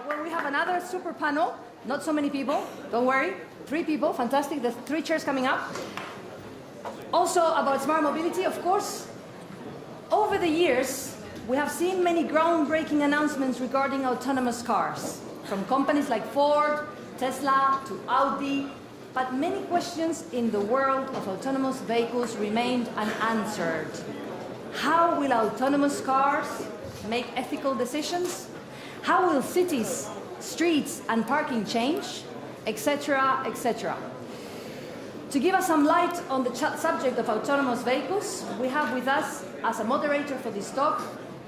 Well, we have another super panel. Not so many people, don't worry. 3 people, fantastic. There's 3 chairs coming up. Also about smart mobility, of course. Over the years, we have seen many groundbreaking announcements regarding autonomous cars, from companies like Ford, Tesla, to Audi. But many questions in the world of autonomous vehicles remained unanswered. How will autonomous cars make ethical decisions? How will cities, streets, and parking change? Etc., etc. To give us some light on the subject of autonomous vehicles, we have with us, as a moderator for this talk,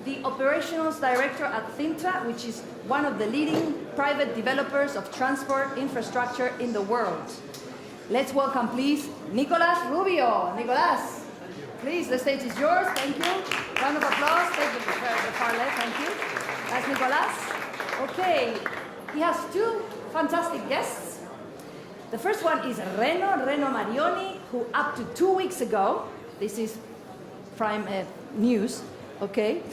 the Operations Director at Cintra, which is one of the leading private developers of transport infrastructure in the world. Let's welcome, please, Nicolas Rubio. Nicolas, please, the stage is yours. Thank you. Round of applause. Take the far left. Thank you. That's Nicolas. Okay, he has 2 fantastic guests. The first one is Reno Marioni, who up to 2 weeks ago, this is prime news, okay,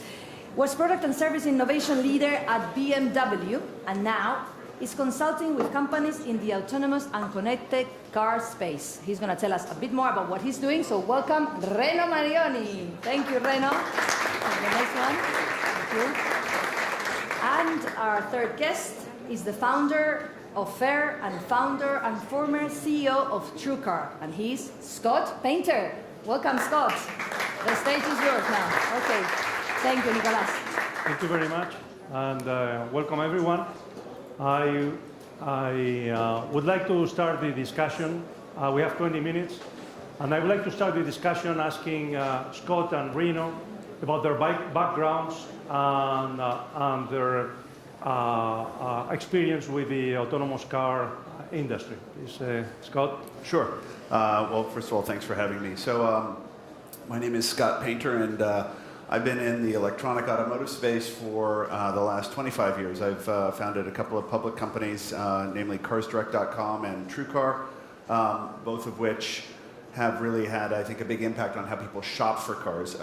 was product and service innovation leader at BMW, and now is consulting with companies in the autonomous and connected car space. He's going to tell us a bit more about what he's doing, so welcome Reno Marioni. Thank you, Reno. And the next one. Thank you. And our third guest is the founder of FAIR and founder and former CEO of TrueCar, and he's Scott Painter. Welcome, Scott. The stage is yours now. Okay. Thank you, Nicolas. Thank you very much, and welcome everyone. I would like to start the discussion. We have 20 minutes, and I would like to start the discussion asking Scott and Reno about their backgrounds and their experience with the autonomous car industry. Please, Scott. Sure. Well, first of all, thanks for having me. So my name is Scott Painter, and I've been in the electronic automotive space for the last 25 years. I've founded a couple of public companies, namely CarsDirect.com and TrueCar, both of which have really had, I think, a big impact on how people shop for cars.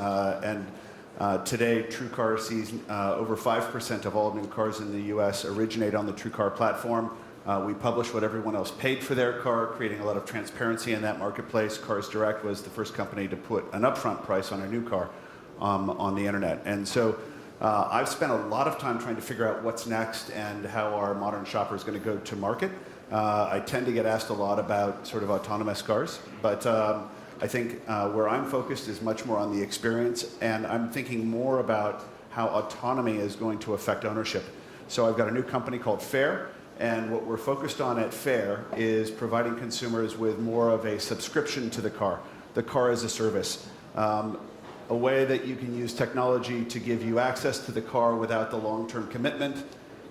Today, TrueCar sees over 5% of all new cars in the US originate on the TrueCar platform. We publish what everyone else paid for their car, creating a lot of transparency in that marketplace. Cars Direct was the first company to put an upfront price on a new car on the internet. And so I've spent a lot of time trying to figure out what's next and how our modern shopper is going to go to market. I tend to get asked a lot about sort of autonomous cars, but I think where I'm focused is much more on the experience, and I'm thinking more about how autonomy is going to affect ownership. So I've got a new company called FAIR, and what we're focused on at FAIR is providing consumers with more of a subscription to the car as a service. A way that you can use technology to give you access to the car without the long-term commitment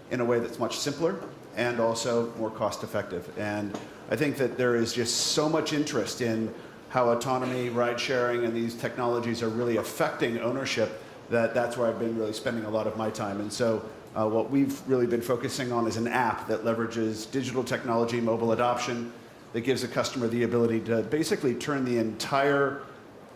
in a way that's much simpler and also more cost-effective. And I think that there is just so much interest in how autonomy, ride-sharing, and these technologies are really affecting ownership that's where I've been really spending a lot of my time. And so what we've really been focusing on is an app that leverages digital technology, mobile adoption, that gives a customer the ability to basically turn the entire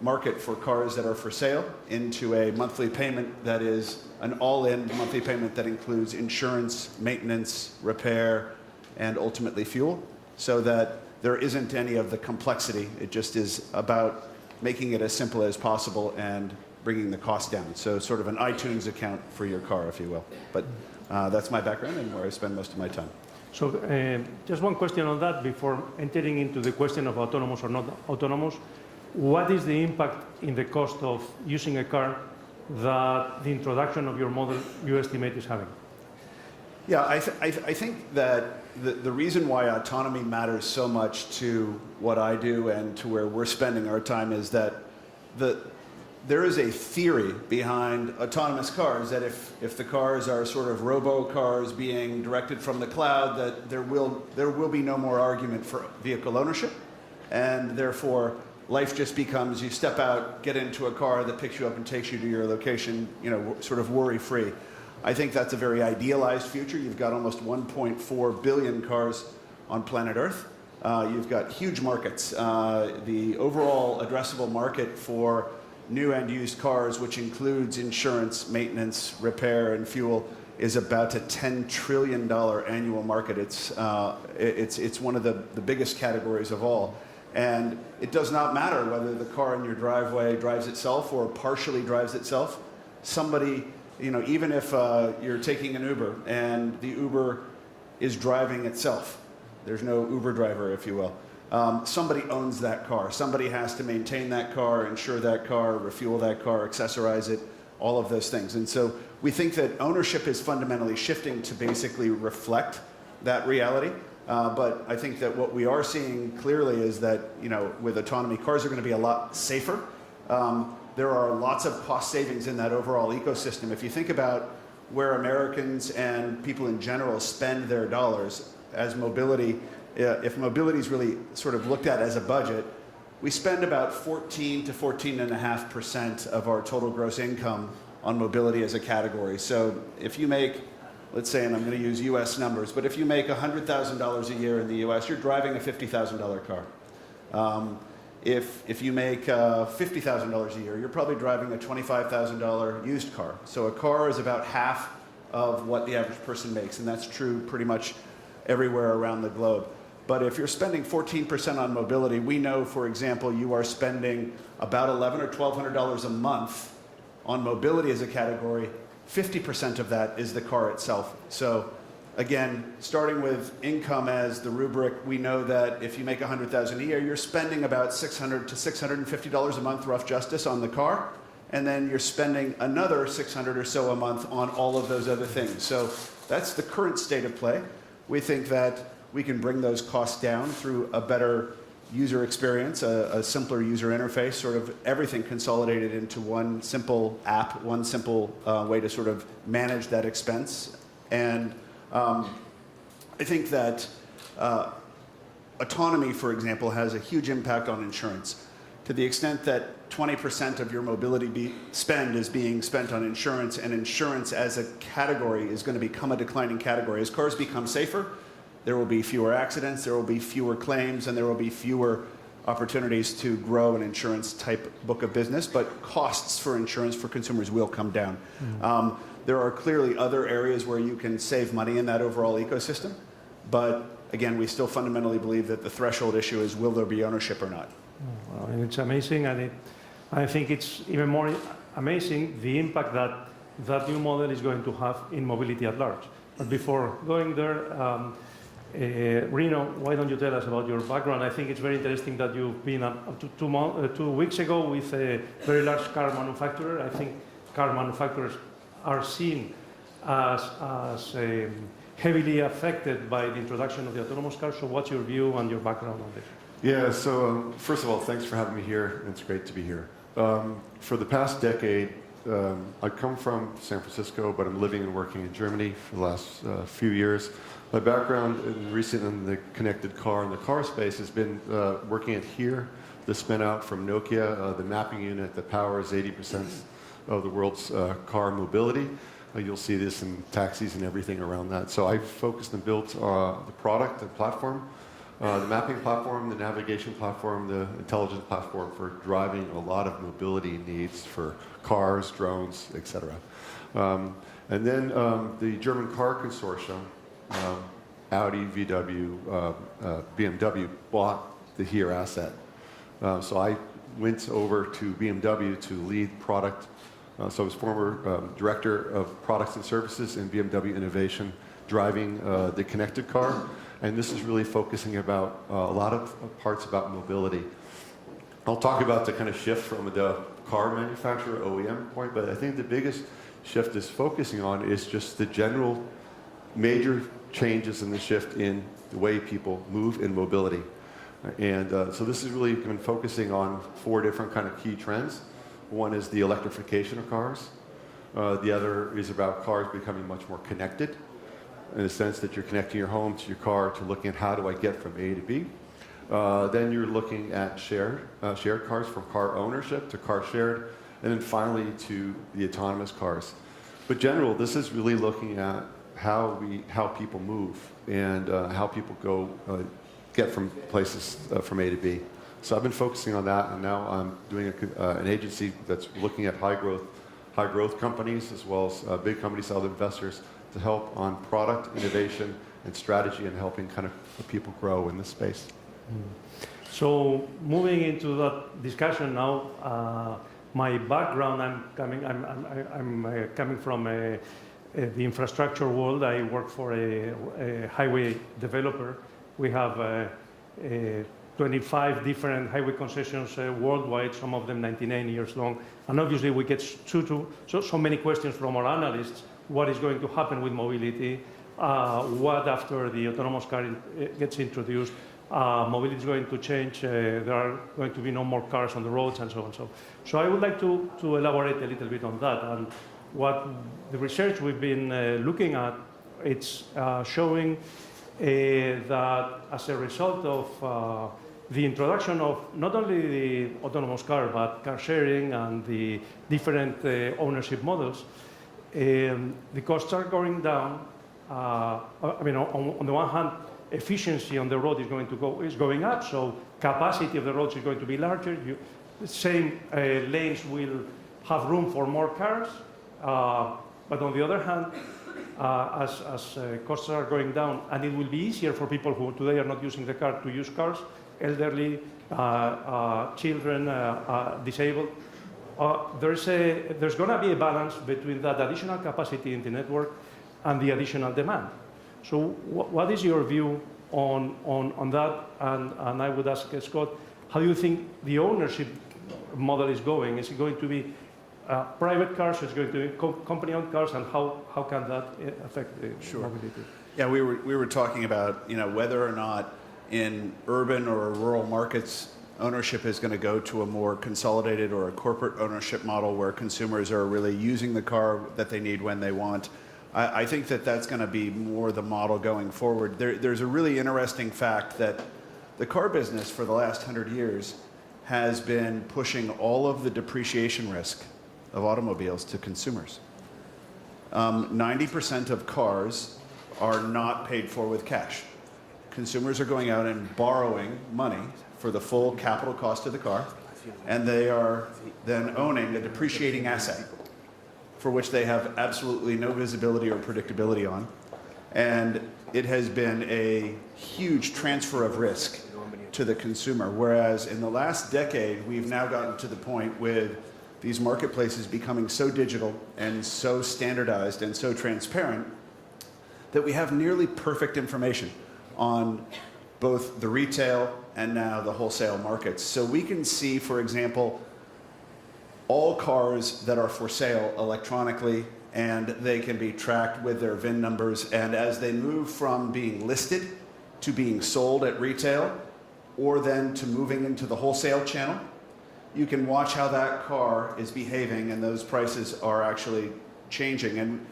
market for cars that are for sale into a monthly payment that is an all-in monthly payment that includes insurance, maintenance, repair, and ultimately fuel, so that there isn't any of the complexity. It just is about making it as simple as possible and bringing the cost down. So sort of an iTunes account for your car, if you will. But that's my background and where I spend most of my time. So just one question on that before entering into the question of autonomous or not autonomous. What is the impact in the cost of using a car that the introduction of your model you estimate is having? Yeah, I think that the reason why autonomy matters so much to what I do and to where we're spending our time is that there is a theory behind autonomous cars that if the cars are sort of robo-cars being directed from the cloud, that there will be no more argument for vehicle ownership, and therefore life just becomes you step out, get into a car that picks you up and takes you to your location, sort of worry-free. I think that's a very idealized future. You've got almost 1.4 billion cars on planet Earth. You've got huge markets. The overall addressable market for new and used cars, which includes insurance, maintenance, repair, and fuel, is about a $10 trillion annual market. It's one of the biggest categories of all. And it does not matter whether the car in your driveway drives itself or partially drives itself. Somebody, even if you're taking an Uber and the Uber is driving itself, there's no Uber driver, if you will. Somebody owns that car. Somebody has to maintain that car, insure that car, refuel that car, accessorize it, all of those things. And so we think that ownership is fundamentally shifting to basically reflect that reality. But I think that what we are seeing clearly is that, with autonomy, cars are going to be a lot safer. There are lots of cost savings in that overall ecosystem. If you think about where Americans and people in general spend their dollars as mobility, if mobility is really sort of looked at as a budget, we spend about 14 to 14.5% of our total gross income on mobility as a category. So if you make, let's say, and I'm going to use US numbers, but if you make $100,000 a year in the US, you're driving a $50,000 car. If you make $50,000 a year, you're probably driving a $25,000 used car. So a car is about half of what the average person makes, and that's true pretty much everywhere around the globe. But if you're spending 14% on mobility, we know, for example, you are spending about $1,100 or $1,200 a month on mobility as a category. 50% of that is the car itself. So again, starting with income as the rubric, we know that if you make $100,000 a year, you're spending about $600 to $650 a month, rough justice, on the car. And then you're spending another $600 or so a month on all of those other things. So that's the current state of play. We think that we can bring those costs down through a better user experience, a simpler user interface, sort of everything consolidated into one simple app, one simple way to sort of manage that expense. And I think that autonomy, for example, has a huge impact on insurance. To the extent that 20% of your mobility spend is being spent on insurance, and insurance as a category is going to become a declining category. As cars become safer, there will be fewer accidents, there will be fewer claims, and there will be fewer opportunities to grow an insurance type book of business, but costs for insurance for consumers will come down. Mm-hmm. There are clearly other areas where you can save money in that overall ecosystem, but again, we still fundamentally believe that the threshold issue is, will there be ownership or not? Well, and it's amazing, and I think it's even more amazing the impact that that new model is going to have in mobility at large. But before going there, Reno, why don't you tell us about your background? I think it's very interesting that you've been up to 2 weeks ago with a very large car manufacturer. I think car manufacturers are seen as heavily affected by the introduction of the autonomous car. So what's your view and your background on this? Yeah, so first of all, thanks for having me here. It's great to be here. For the past decade, I come from San Francisco, but I'm living and working in Germany for the last few years. My background in the connected car and the car space has been working at HERE, the spin out from Nokia, the mapping unit that powers 80% of the world's car mobility. You'll see this in taxis and everything around that. So I focused and built the product, the platform, the mapping platform, the navigation platform, the intelligence platform for driving a lot of mobility needs for cars, drones, etc. And then the German car consortium, Audi, VW, BMW bought the HERE asset. So I went over to BMW to lead product. So I was former director of products and services in BMW Innovation, driving the connected car. And this is really focusing about a lot of parts about mobility. I'll talk about the kind of shift from the car manufacturer OEM point, but I think the biggest shift is focusing on is just the general major changes in the shift in the way people move in mobility. And so this has really been focusing on 4 different kind of key trends. One is the electrification of cars. The other is about cars becoming much more connected, in the sense that you're connecting your home to your car to looking at how do I get from A to B. Then you're looking at shared cars, from car ownership to car shared, and then finally to the autonomous cars. But general, this is really looking at how people move and how people get from places from A to B. So I've been focusing on that, and now I'm doing an agency that's looking at high growth, high growth companies as well as big companies, other investors to help on product innovation and strategy and helping kind of people grow in this space. So moving into that discussion now, my background, I'm coming from the infrastructure world. I work for a highway developer. We have 25 different highway concessions worldwide, some of them 99 years long. And obviously we get so many questions from our analysts. What is going to happen with mobility? What after the autonomous car gets introduced? Mobility is going to change. There are going to be no more cars on the roads and so on. So I would like to elaborate a little bit on that. And what the research we've been looking at, it's showing that as a result of the introduction of not only the autonomous car, but car sharing and the different ownership models, the costs are going down. I mean, on the one hand, efficiency on the road is going up, so capacity of the roads is going to be larger. The same lanes will have room for more cars, but on the other hand, as costs are going down, and it will be easier for people who today are not using the car to use cars, elderly, children, disabled. There's going to be a balance between that additional capacity in the network and the additional demand. So what is your view on that? And I would ask Scott, how do you think the ownership model is going? Is it going to be private cars? Is it going to be company-owned cars? And how can that affect the mobility? Yeah, we were talking about whether or not in urban or rural markets ownership is going to go to a more consolidated or a corporate ownership model where consumers are really using the car that they need when they want. I think that that's going to be more the model going forward. There's a really interesting fact that the car business for the last 100 years has been pushing all of the depreciation risk of automobiles to consumers. 90% of cars are not paid for with cash. Consumers are going out and borrowing money for the full capital cost of the car, and they are then owning a depreciating asset for which they have absolutely no visibility or predictability on. And it has been a huge transfer of risk to the consumer, whereas in the last decade, we've now gotten to the point with these marketplaces becoming so digital and so standardized and so transparent that we have nearly perfect information on both the retail and now the wholesale markets. So we can see, for example, all cars that are for sale electronically, and they can be tracked with their VIN numbers. And as they move from being listed to being sold at retail, or then to moving into the wholesale channel, you can watch how that car is behaving, and those prices are actually changing. And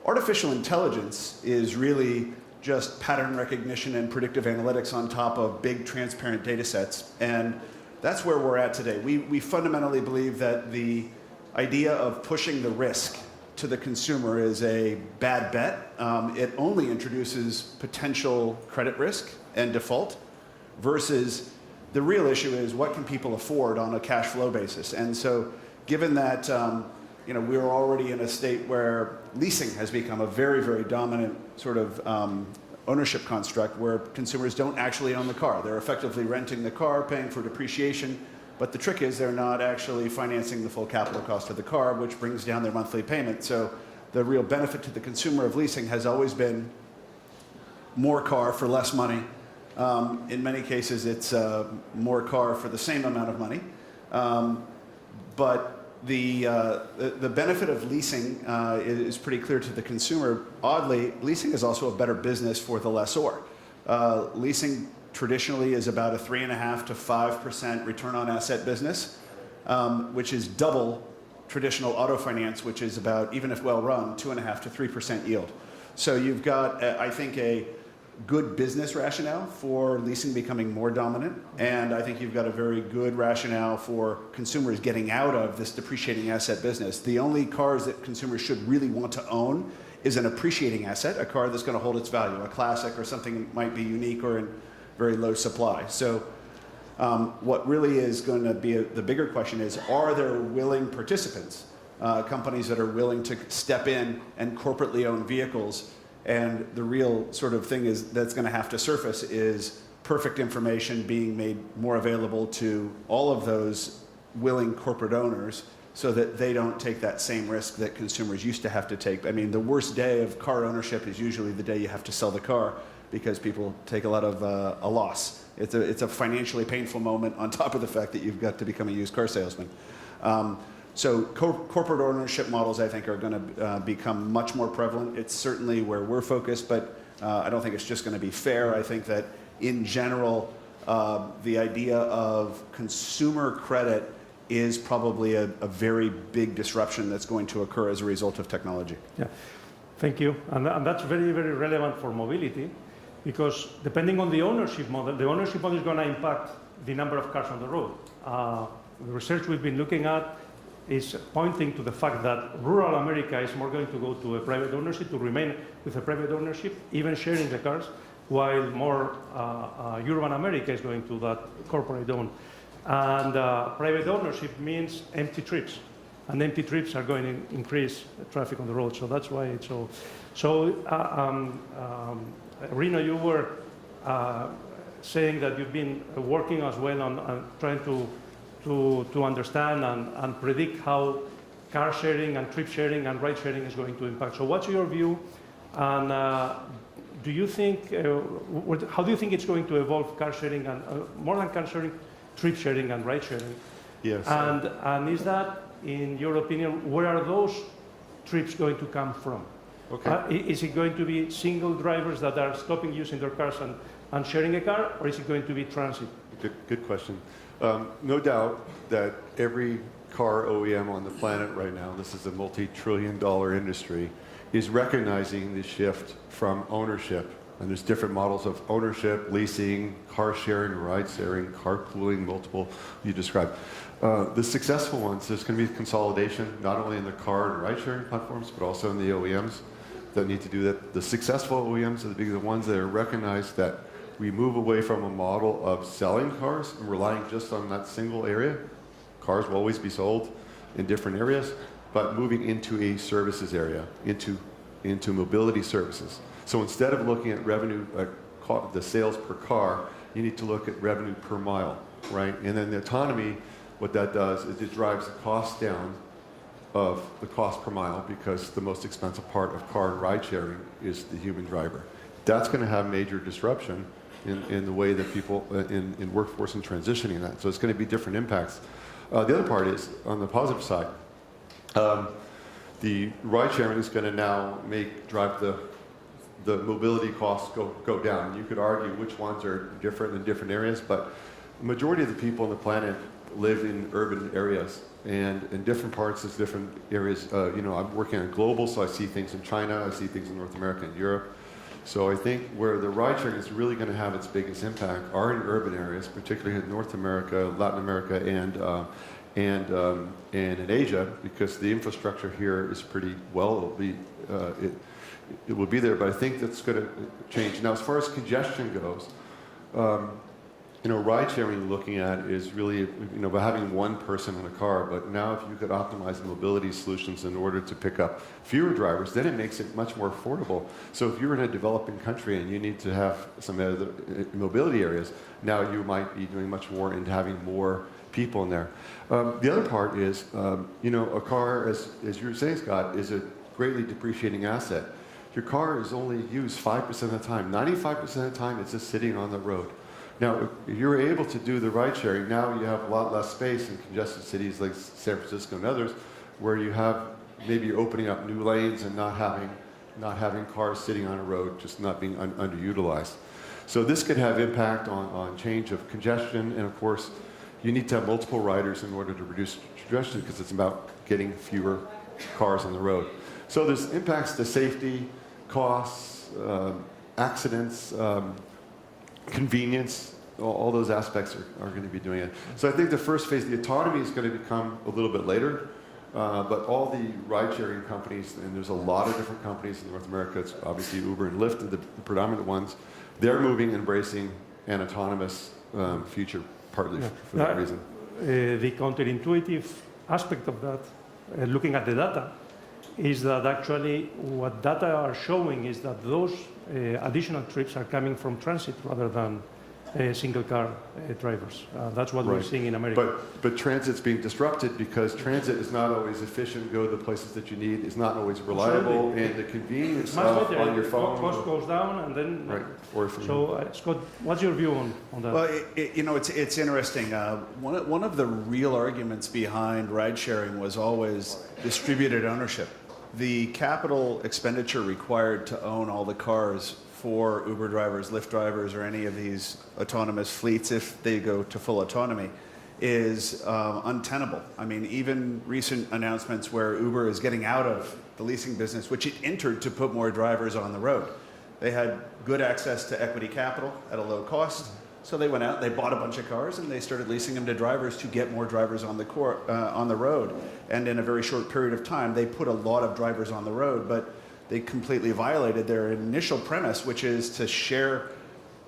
artificial intelligence is really just pattern recognition and predictive analytics on top of big transparent data sets. And that's where we're at today. We fundamentally believe that the idea of pushing the risk to the consumer is a bad bet. It only introduces potential credit risk and default versus the real issue is what can people afford on a cash flow basis. And so given that we're already in a state where leasing has become a very, very dominant sort of ownership construct where consumers don't actually own the car. They're effectively renting the car, paying for depreciation, but the trick is they're not actually financing the full capital cost of the car, which brings down their monthly payment. So the real benefit to the consumer of leasing has always been more car for less money. In many cases, it's more car for the same amount of money. But the benefit of leasing is pretty clear to the consumer. Oddly, leasing is also a better business for the lessor. Leasing traditionally is about a 3.5% to 5% return on asset business, which is double traditional auto finance, which is about, even if well run, 2.5% to 3% yield. So you've got, I think, a good business rationale for leasing becoming more dominant, and I think you've got a very good rationale for consumers getting out of this depreciating asset business. The only cars that consumers should really want to own is an appreciating asset, a car that's going to hold its value, a classic or something that might be unique or in very low supply. So what really is going to be the bigger question is, are there willing participants companies that are willing to step in and corporately own vehicles. And the real sort of thing is that's going to have to surface is perfect information being made more available to all of those willing corporate owners so that they don't take that same risk that consumers used to have to take. I mean, the worst day of car ownership is usually the day you have to sell the car because people take a lot of a loss. It's a financially painful moment on top of the fact that you've got to become a used car salesman. So corporate ownership models, I think, are going to become much more prevalent. It's certainly where we're focused, but I don't think it's just going to be fair. I think that in general, the idea of consumer credit is probably a very big disruption that's going to occur as a result of technology. Yeah, thank you. And that's very, very relevant for mobility because depending on the ownership model is going to impact the number of cars on the road. The research we've been looking at is pointing to the fact that rural America is more going to go to a private ownership, to remain with a private ownership, even sharing the cars, while more urban America is going to that corporate own. And private ownership means empty trips. And empty trips are going to increase traffic on the road. So that's why it's so. So, Reno, you were saying that you've been working as well on trying to understand and predict how car sharing and trip sharing and ride sharing is going to impact. So what's your view? And do you think, how do you think it's going to evolve car sharing and more than car sharing, trip sharing and ride sharing? Yes. And is that, in your opinion, where are those trips going to come from? Okay. Is it going to be single drivers that are stopping using their cars and sharing a car, or is it going to be transit? Good question. No doubt that every car OEM on the planet right now, this is a multi-trillion-dollar industry, is recognizing the shift from ownership. And there's different models of ownership, leasing, car sharing, ride sharing, carpooling, multiple you described. The successful ones, there's going to be consolidation, not only in the car and ride sharing platforms, but also in the OEMs that need to do that. The successful OEMs are the ones that are recognized that we move away from a model of selling cars and relying just on that single area. Cars will always be sold in different areas, but moving into a services area, into mobility services. So instead of looking at revenue, the sales per car, you need to look at revenue per mile, right? And then the autonomy, what that does is it drives the cost down of the cost per mile because the most expensive part of car and ride sharing is the human driver. That's going to have major disruption in the way that people in workforce and transitioning that. So it's going to be different impacts. The other part is on the positive side. The ride sharing is going to now drive the mobility costs go down. You could argue which ones are different in different areas, but the majority of the people on the planet live in urban areas, and in different parts, there's different areas. I'm working on global, so I see things in China, I see things in North America and Europe. So I think where the ride sharing is really going to have its biggest impact are in urban areas, particularly in North America, Latin America, and in Asia, because the infrastructure here is pretty well. It will be there, but I think that's going to change. Now, as far as congestion goes, ride sharing you're looking at is really, by having one person in a car, but now if you could optimize the mobility solutions in order to pick up fewer drivers, then it makes it much more affordable. So if you're in a developing country and you need to have some other mobility areas, now you might be doing much more into having more people in there. The other part is, a car, as you were saying, Scott, is a greatly depreciating asset. Your car is only used 5% of the time. 95% of the time, it's just sitting on the road. Now, if you're able to do the ride sharing, now you have a lot less space in congested cities like San Francisco and others, where you have maybe opening up new lanes and not having cars sitting on a road, just not being underutilized. So this could have impact on change of congestion, and of course, you need to have multiple riders in order to reduce congestion because it's about getting fewer cars on the road. So there's impacts to safety, costs, accidents, convenience, all those aspects are going to be doing it. So I think the first phase, the autonomy is going to become a little bit later, but all the ride-sharing companies, and there's a lot of different companies in North America, it's obviously Uber and Lyft are the predominant ones, they're moving, embracing an autonomous future, partly for that reason. The counterintuitive aspect of that looking at the data, is that actually what data are showing is that those additional trips are coming from transit rather than single car drivers. That's what we're seeing in America. But transit's being disrupted because transit is not always efficient, go to the places that you need, is not always reliable, Absolutely. and the convenience Much of better. on your phone. Cost goes down, and then. Right. Or from So, Scott, what's your view on that? Well, it's interesting. One of the real arguments behind ride sharing was always distributed ownership. The capital expenditure required to own all the cars for Uber drivers, Lyft drivers, or any of these autonomous fleets, if they go to full autonomy, is untenable. I mean, even recent announcements where Uber is getting out of the leasing business, which it entered to put more drivers on the road. They had good access to equity capital at a low cost, so they went out, they bought a bunch of cars, and they started leasing them to drivers to get more drivers on the road. And in a very short period of time, they put a lot of drivers on the road, but they completely violated their initial premise, which is to share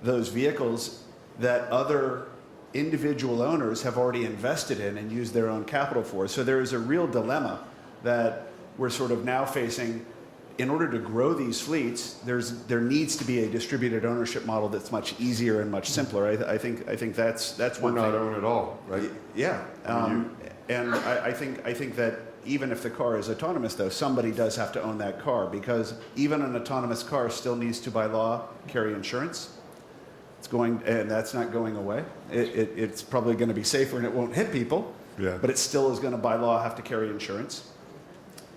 those vehicles that other individual owners have already invested in and used their own capital for. So there is a real dilemma that we're sort of now facing. In order to grow these fleets, there needs to be a distributed ownership model that's much easier and much simpler. I think that's one we're not thing. own at all, right? Yeah, and I think that even if the car is autonomous, though, somebody does have to own that car, because even an autonomous car still needs to, by law, carry insurance. And that's not going away. It's probably going to be safer and it won't hit people, but it still is going to, by law, have to carry insurance.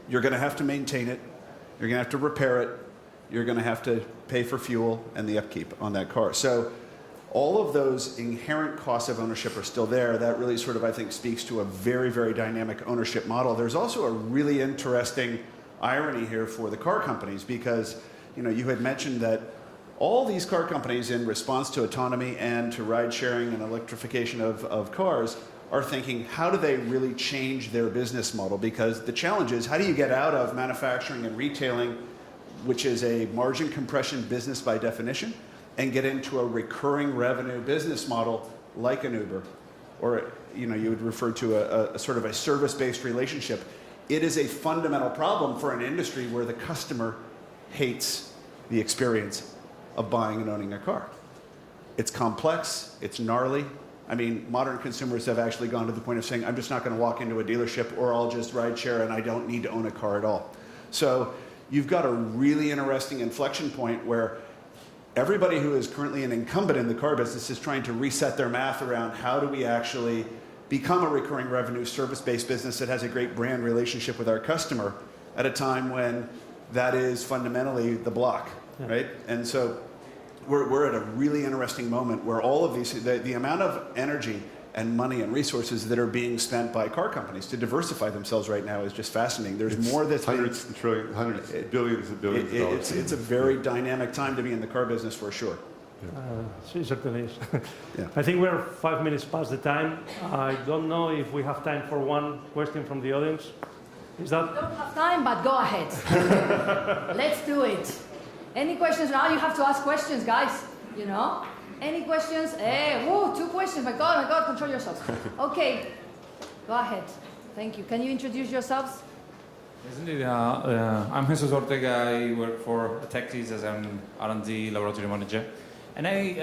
You're going to have to maintain it. You're going to have to repair it. You're going to have to pay for fuel and the upkeep on that car. So all of those inherent costs of ownership are still there. That really sort of, I think, speaks to a very, very dynamic ownership model. There's also a really interesting irony here for the car companies, because you had mentioned that all these car companies, in response to autonomy and to ride sharing and electrification of cars, are thinking, how do they really change their business model? Because the challenge is, how do you get out of manufacturing and retailing, which is a margin compression business by definition, and get into a recurring revenue business model like an Uber? Or you would refer to a sort of a service-based relationship. It is a fundamental problem for an industry where the customer hates the experience of buying and owning a car. It's complex, it's gnarly. I mean, modern consumers have actually gone to the point of saying, I'm just not going to walk into a dealership, or I'll just ride share and I don't need to own a car at all. So you've got a really interesting inflection point where everybody who is currently an incumbent in the car business is trying to reset their math around how do we actually become a recurring revenue service-based business that has a great brand relationship with our customer at a time when that is fundamentally the block, right? And so we're at a really interesting moment where all of these, the amount of energy and money and resources that are being spent by car companies to diversify themselves right now is just fascinating. There's more that's hundreds of billions and billions of dollars. It's a very dynamic time to be in the car business for sure. It certainly is. Yeah. I think we're 5 minutes past the time. I don't know if we have time for one question from the audience. Is that? We don't have time, but go ahead. Let's do it. Any questions now? You have to ask questions, guys. Any questions? Hey, whoa, 2 questions. My God, control yourselves. Okay, go ahead. Thank you. Can you introduce yourselves? Yes, indeed. I'm Jesus Ortega. I work for Texas as an R&D laboratory manager. And I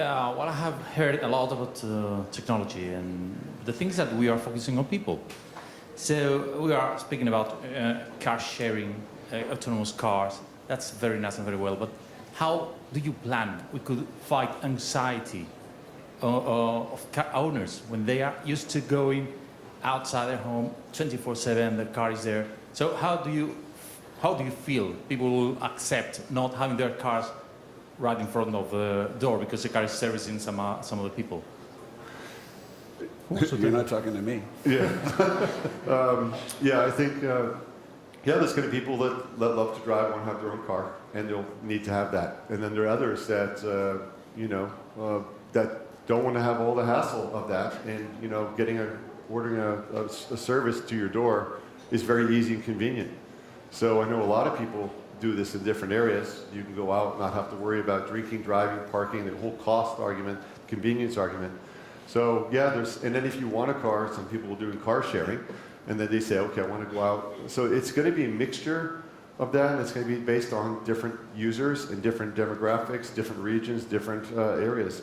have heard a lot about technology and the things that we are focusing on people. So we are speaking about car sharing, autonomous cars. That's very nice and very well, but how do you plan we could fight anxiety of car owners when they are used to going outside their home 24/7, the car is there? So how do you feel people will accept not having their cars right in front of the door because the car is servicing some of the people? You're not talking to me. Yeah, I think, there's going to be people that love to drive, want to have their own car, and they'll need to have that. And then there are others that, that don't want to have all the hassle of that. And, ordering a service to your door is very easy and convenient. So I know a lot of people do this in different areas. You can go out and not have to worry about drinking, driving, parking, the whole cost argument, convenience argument. So and then if you want a car, some people will do car sharing. and then they say, okay, I want to go out. So it's going to be a mixture of that, and it's going to be based on different users and different demographics, different regions, different areas.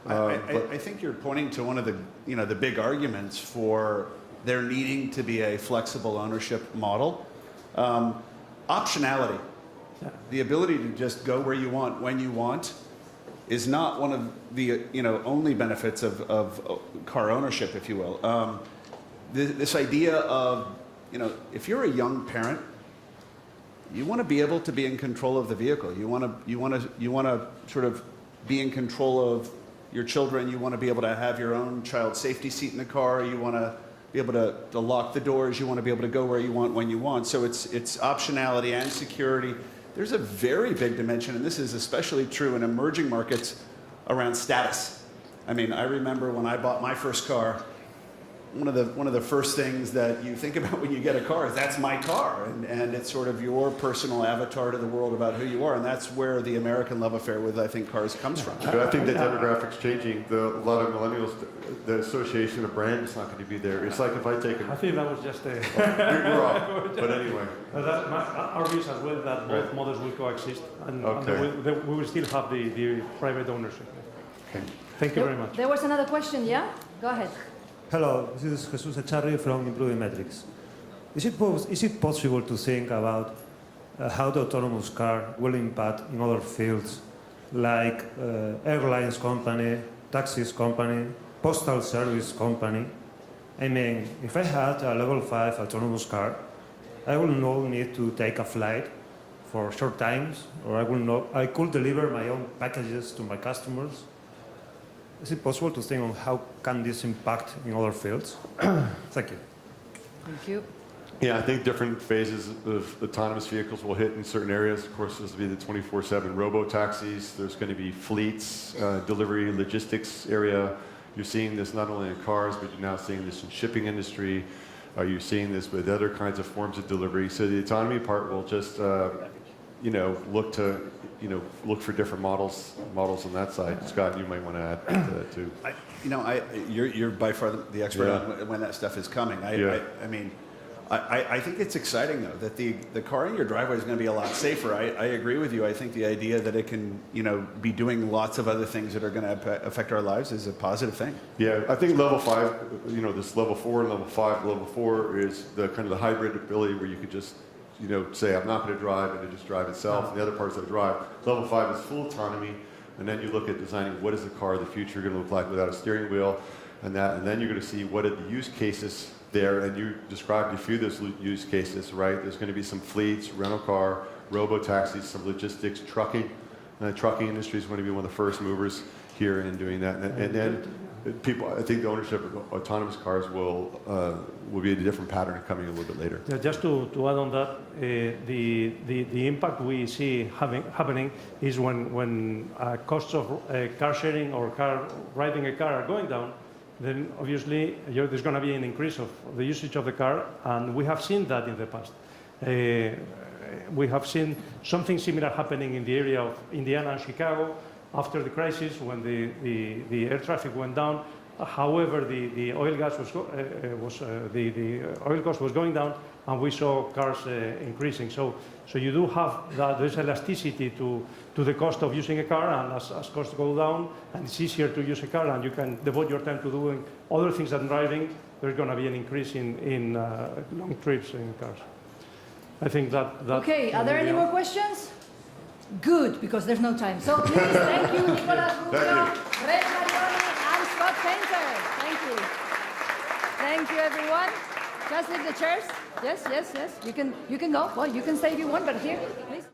I think you're pointing to one of the, the big arguments for there needing to be a flexible ownership model. Optionality, the ability to just go where you want, when you want, is not one of the only benefits of car ownership, if you will. This idea of, if you're a young parent, you want to be able to be in control of the vehicle. You want to sort of be in control of your children. You want to be able to have your own child safety seat in the car. You want to be able to lock the doors. You want to be able to go where you want, when you want. So it's optionality and security. There's a very big dimension, and this is especially true in emerging markets, around status. I mean, I remember when I bought my first car, one of the first things that you think about when you get a car is that's my car, and it's sort of your personal avatar to the world about who you are, and that's where the American love affair with, I think, cars comes from. But I think the demographics changing. A lot of millennials, the association of brand is not going to be there. It's like if I take I think that was just a... You're off, but anyway. Our view is as well that both models will coexist, and Okay. we will still have the private ownership. Okay. Thank you very much. There was another question, yeah? Go ahead. Hello, this is Jesus Echarri from Improving Metrics. Is it possible to think about how the autonomous car will impact in other fields, like airlines company, taxis company, postal service company? I mean, if I had a level 5 autonomous car, I will not need to take a flight for short times, or I could deliver my own packages to my customers. Is it possible to think on how can this impact in other fields? Thank you. Thank you. Yeah, I think different phases of autonomous vehicles will hit in certain areas. Of course, there's going to be the 24/7 robo-taxis. There's going to be fleets, delivery, logistics area. You're seeing this not only in cars, but you're now seeing this in shipping industry. You're seeing this with other kinds of forms of delivery. So the autonomy part will just, look for different models on that side. Scott, you might want to add to that too. You're by far the expert on when that stuff is coming. I think it's exciting though that the car in your driveway is going to be a lot safer. I agree with you. I think the idea that it can be doing lots of other things that are going to affect our lives is a positive thing. Yeah, I think level 5, this level 4 and level 5. Level 4 is the kind of the hybrid ability where you could just say I'm not going to drive and it just drive itself, and the other parts that drive. Level 5 is full autonomy, and then you look at designing what is the car of the future going to look like without a steering wheel, and then you're going to see what are the use cases there, and you described a few of those use cases, right? There's going to be some fleets, rental car, robo-taxis, some logistics, trucking. The trucking industry is going to be one of the first movers here in doing that, and then people, I think the ownership of autonomous cars will be a different pattern coming a little bit later. Yeah, just to add on that, the impact we see happening is when costs of car sharing or riding a car are going down, then obviously there's going to be an increase of the usage of the car, and we have seen that in the past. We have seen something similar happening in the area of Indiana and Chicago after the crisis when the air traffic went down. However, the oil gas the oil cost was going down, and we saw cars increasing. So you do have that. There's elasticity to the cost of using a car, and as costs go down, and it's easier to use a car, and you can devote your time to doing other things than driving. There's going to be an increase in long trips in cars. I think that. Okay. Are there any more questions? Good, because there's no time. So please, thank you, Nicolas Rubio, Marioni, and Scott Painter. Thank you. Thank you, everyone. Just leave the chairs. Yes. You can go. Well, you can stay if you want, but here, please.